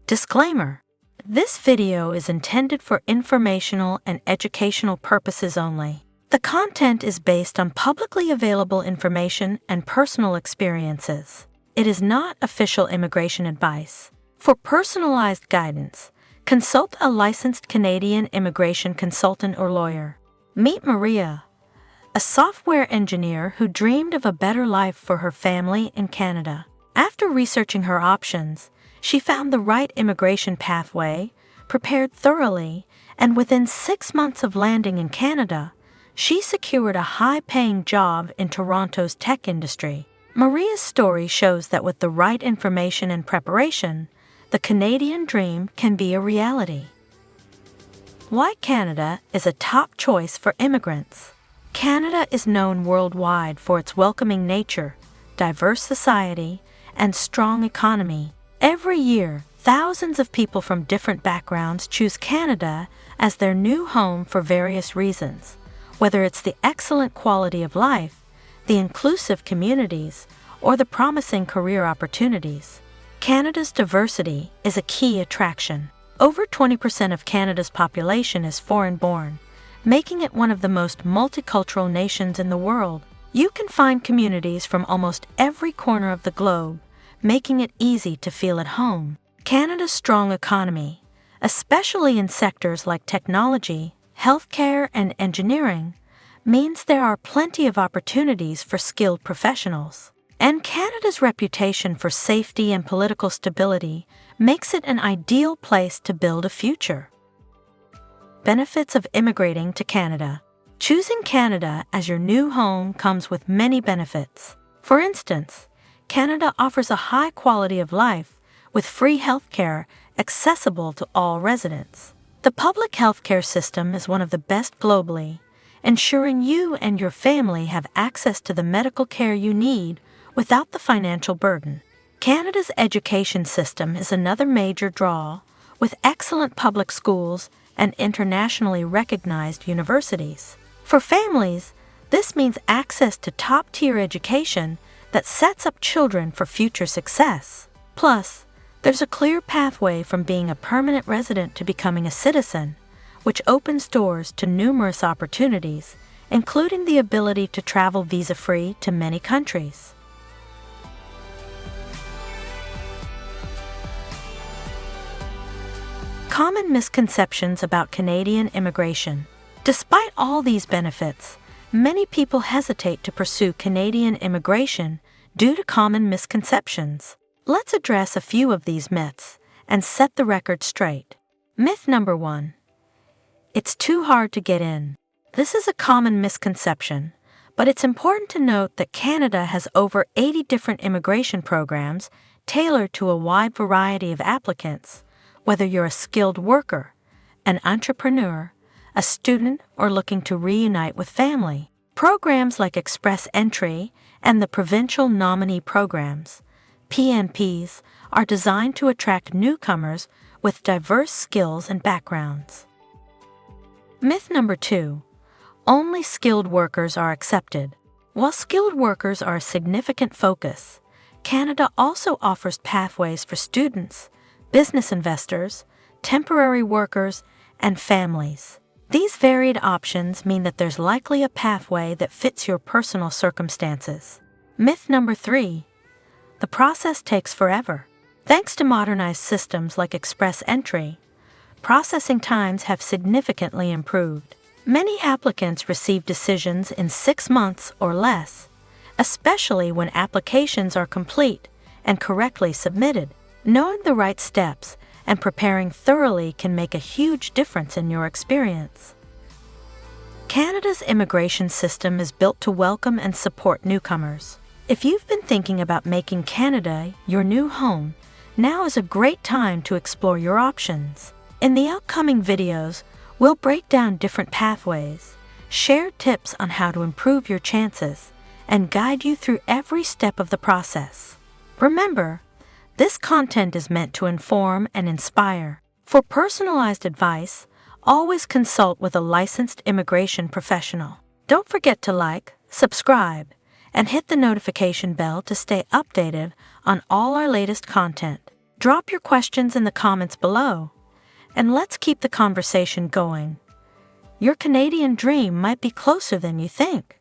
Disclaimer: this video is intended for informational and educational purposes only. The content is based on publicly available information and personal experiences. It is not official immigration advice. For personalized guidance, consult a licensed Canadian immigration consultant or lawyer. Meet Maria, a software engineer who dreamed of a better life for her family in Canada. After researching her options, she found the right immigration pathway, prepared thoroughly, and within 6 months of landing in Canada, she secured a high-paying job in Toronto's tech industry. Maria's story shows that with the right information and preparation, the Canadian dream can be a reality. Why Canada is a top choice for immigrants. Canada is known worldwide for its welcoming nature, diverse society, and strong economy. Every year, thousands of people from different backgrounds choose Canada as their new home for various reasons, whether it's the excellent quality of life, the inclusive communities, or the promising career opportunities. Canada's diversity is a key attraction. Over 20% of Canada's population is foreign-born, making it one of the most multicultural nations in the world. You can find communities from almost every corner of the globe, making it easy to feel at home. Canada's strong economy, especially in sectors like technology, healthcare, and engineering, means there are plenty of opportunities for skilled professionals. And Canada's reputation for safety and political stability makes it an ideal place to build a future. Benefits of immigrating to Canada. Choosing Canada as your new home comes with many benefits. For instance, Canada offers a high quality of life with free healthcare accessible to all residents. The public healthcare system is one of the best globally, ensuring you and your family have access to the medical care you need without the financial burden. Canada's education system is another major draw, with excellent public schools and internationally recognized universities. For families, this means access to top-tier education that sets up children for future success. Plus, there's a clear pathway from being a permanent resident to becoming a citizen, which opens doors to numerous opportunities, including the ability to travel visa-free to many countries. Common misconceptions about Canadian immigration. Despite all these benefits, many people hesitate to pursue Canadian immigration due to common misconceptions. Let's address a few of these myths and set the record straight. Myth number 1. It's too hard to get in. This is a common misconception, but it's important to note that Canada has over 80 different immigration programs tailored to a wide variety of applicants, whether you're a skilled worker, an entrepreneur, a student, or looking to reunite with family. Programs like Express Entry and the Provincial Nominee Programs, PNPs, are designed to attract newcomers with diverse skills and backgrounds. Myth number 2. Only skilled workers are accepted. While skilled workers are a significant focus, Canada also offers pathways for students, business investors, temporary workers, and families. These varied options mean that there's likely a pathway that fits your personal circumstances. Myth number 3. The process takes forever. Thanks to modernized systems like Express Entry, processing times have significantly improved. Many applicants receive decisions in 6 months or less, especially when applications are complete and correctly submitted. Knowing the right steps and preparing thoroughly can make a huge difference in your experience. Canada's immigration system is built to welcome and support newcomers. If you've been thinking about making Canada your new home, now is a great time to explore your options. In the upcoming videos, we'll break down different pathways, share tips on how to improve your chances, and guide you through every step of the process. Remember, this content is meant to inform and inspire. For personalized advice, always consult with a licensed immigration professional. Don't forget to like, subscribe, and hit the notification bell to stay updated on all our latest content. Drop your questions in the comments below, and let's keep the conversation going. Your Canadian dream might be closer than you think.